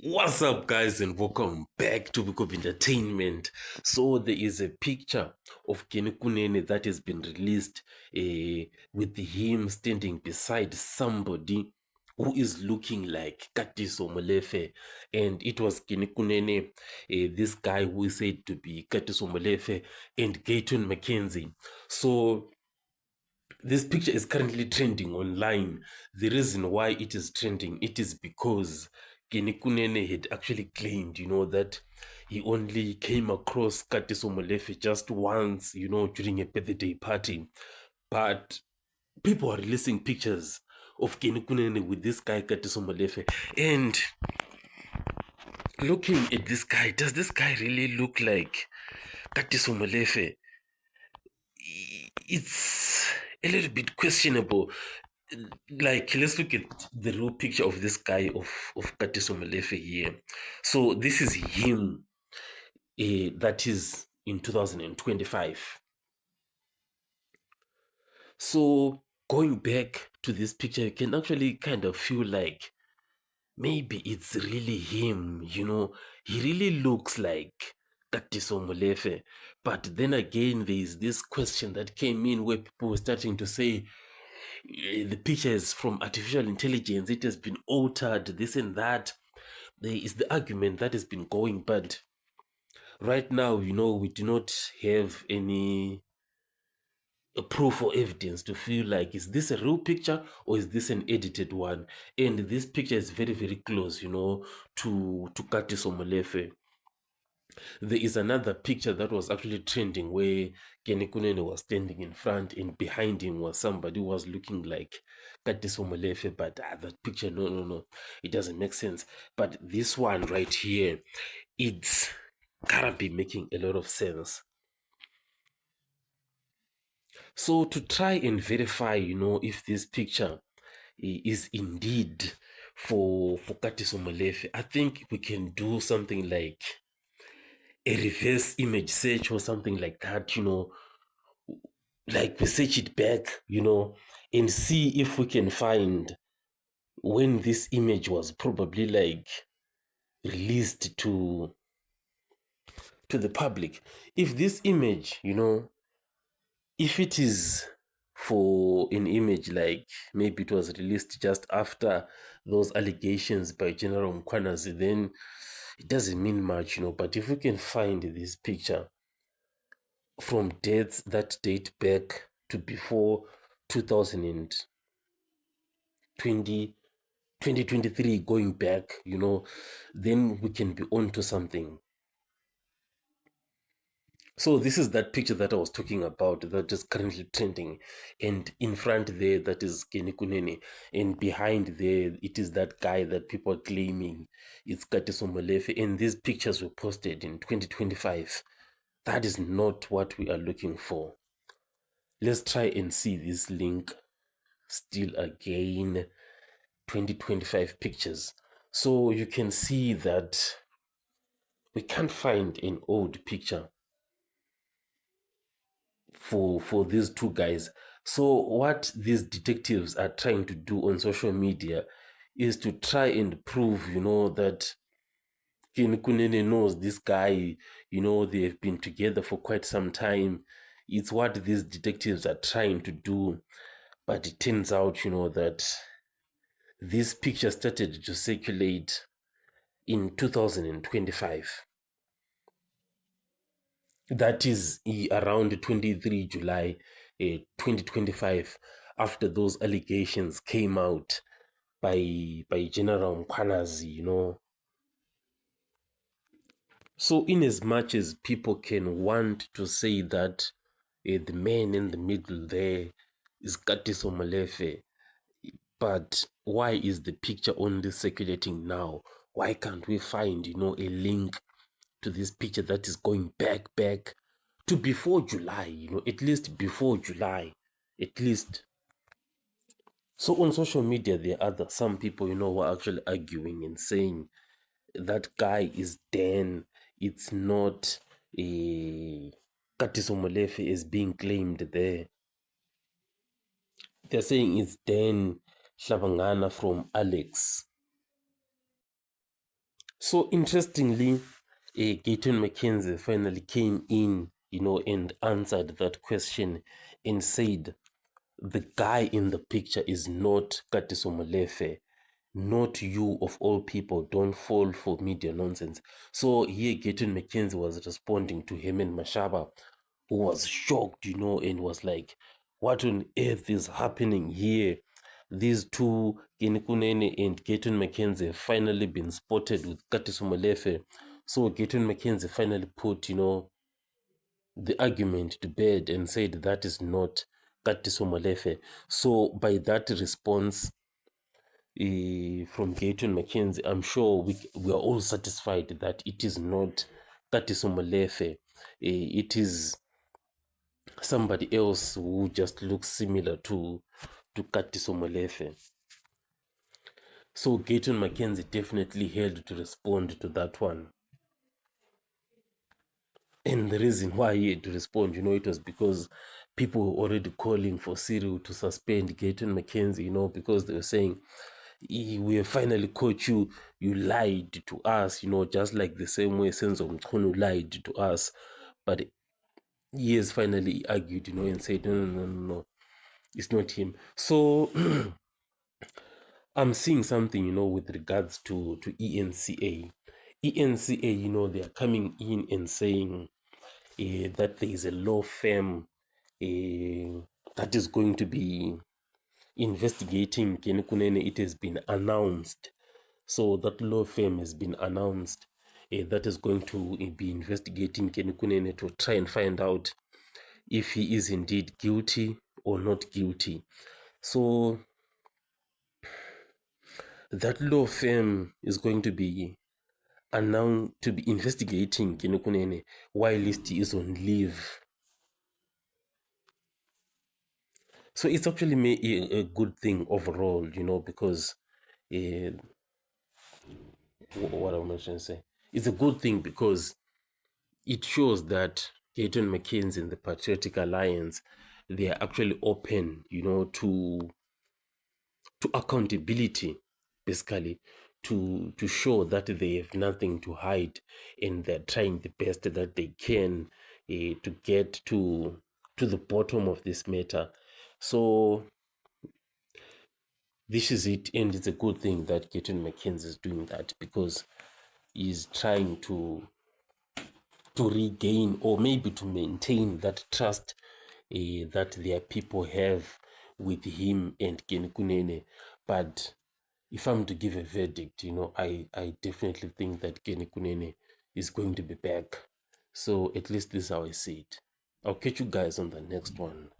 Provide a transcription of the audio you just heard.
What's up, guys, and welcome back to Week of Entertainment. So there is a picture of Kunene that has been released with him standing beside somebody who is looking like Katiso Molefe, and it was Kunene, this guy who is said to be Katiso Molefe, and Gayton McKenzie. So this picture is currently trending online. The reason why it is trending, it is because Kunene had actually claimed, that he only came across Katiso Molefe just once, during a birthday party. But people are releasing pictures of Kunene with this guy, Katiso Molefe. And looking at this guy, does this guy really look like Katiso Molefe? It's a little bit questionable. Like, let's look at the real picture of this guy of Katiso Molefe here. So this is him, that is in 2025. So going back to this picture, you can actually kind of feel like maybe it's really him. He really looks like Katiso Molefe. But then again, there is this question that came in where people were starting to say, the picture is from artificial intelligence, it has been altered, this and that. There is the argument that has been going, but right now, we do not have any proof or evidence to feel like, is this a real picture or is this an edited one? And this picture is very, very close, to Katiso Molefe. There is another picture that was actually trending where Kunene was standing in front and behind him was somebody who was looking like Katiso Molefe, but that picture, no, it doesn't make sense. But this one right here, it's gotta be making a lot of sense. So to try and verify, if this picture is indeed for Katiso Molefe, I think we can do something like a reverse image search or something like that, like we search it back, and see if we can find when this image was probably like released to the public. If this image, if it is for an image like maybe it was released just after those allegations by General Mkwanazi, then it doesn't mean much, but if we can find this picture from dates that date back to before 2020, 2023, going back, then we can be on to something. So this is that picture that I was talking about that is currently trending, and in front there that is Kunene, and behind there it is that guy that people are claiming it's Katiso Molefe, and these pictures were posted in 2025. That is not what we are looking for. Let's try and see this link still again. 2025 pictures. So you can see that we can't find an old picture for these two guys. So what these detectives are trying to do on social media is to try and prove, that Kunene knows this guy, they have been together for quite some time. It's what these detectives are trying to do. But it turns out, that this picture started to circulate in 2025. That is around 23 July 2025, after those allegations came out by General Mkwanazi. So in as much as people can want to say that the man in the middle there is Katiso Molefe, but why is the picture only circulating now? Why can't we find, a link to this picture that is going back to before July, at least before July, at least. So on social media, there are some people, who are actually arguing and saying that guy is Dan. It's not a Katiso Molefe is being claimed there. They're saying it's Dan Shabangana from Alex. So interestingly, Gayton McKenzie finally came in, and answered that question and said the guy in the picture is not Katiso Molefe. Not you of all people. Don't fall for media nonsense. So here Gayton McKenzie was responding to Herman Mashaba, who was shocked, and was like, what on earth is happening here? These two, Kunene and Gayton McKenzie, have finally been spotted with Katiso Molefe. So Gayton McKenzie finally put, the argument to bed and said that is not Katiso Molefe. So by that response from Gayton McKenzie, I'm sure we are all satisfied that it is not Katiso Molefe. It is somebody else who just looks similar to Katiso Molefe. So Gayton McKenzie definitely had to respond to that one. And the reason why he had to respond, it was because people were already calling for Cyril to suspend Gayton McKenzie, because they were saying, we have finally caught you. You lied to us, just like the same way Senzo Mkhunu lied to us. But he has finally argued, and said, no, it's not him. So I'm seeing something, with regards to ENCA. ENCA, they are coming in and saying that there is a law firm that is going to be investigating Kunene. It has been announced. So that law firm has been announced that is going to be investigating Kunene to try and find out if he is indeed guilty or not guilty. So that law firm is going to be announced to be investigating Kunene while he is on leave. So it's actually a good thing overall, because what am I trying to say? It's a good thing because it shows that Gayton McKenzie and the Patriotic Alliance, they are actually open, to accountability, basically, to show that they have nothing to hide and they're trying the best that they can to get to the bottom of this matter. So this is it, and it's a good thing that Gayton McKenzie is doing that because he's trying to regain or maybe to maintain that trust that their people have with him and Kunene. But if I'm to give a verdict, I definitely think that Kunene is going to be back. So at least this is how I see it. I'll catch you guys on the next one.